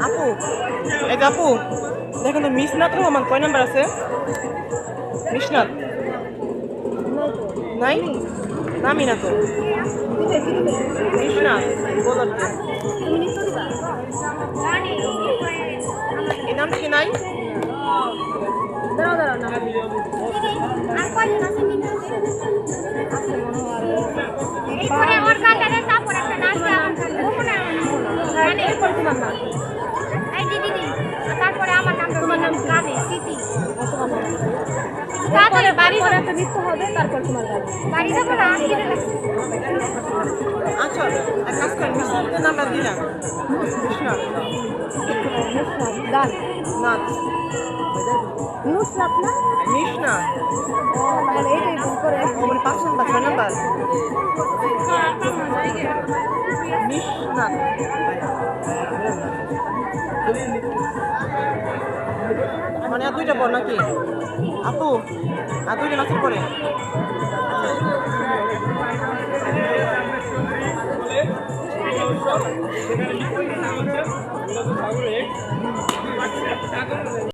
আপু এই যে আপু দেখেন তো মিসনাত রহমান কয় নাম্বার আছে? মিসনাত নাই, নামি না তো মিসনাত বলার তো এই নাম কি নাই? তারপরে আমার নাম তোমার নাম কানে স্মৃতি বাড়ি একটা নৃত্য হবে তারপর তোমার বাড়ি যাবো না আচ্ছা এক কাজ করেন মিসনাতের নামটা দিলাম মিসনাত গান নাথ নুসরাত না মিসনাত ও তাহলে এইটাই ভুল করে আমার 5 নাম্বার 6 নাম্বার মিসনাত মানে আর দুইটা পর নাকি আপু আর দুইটা নাচের পরে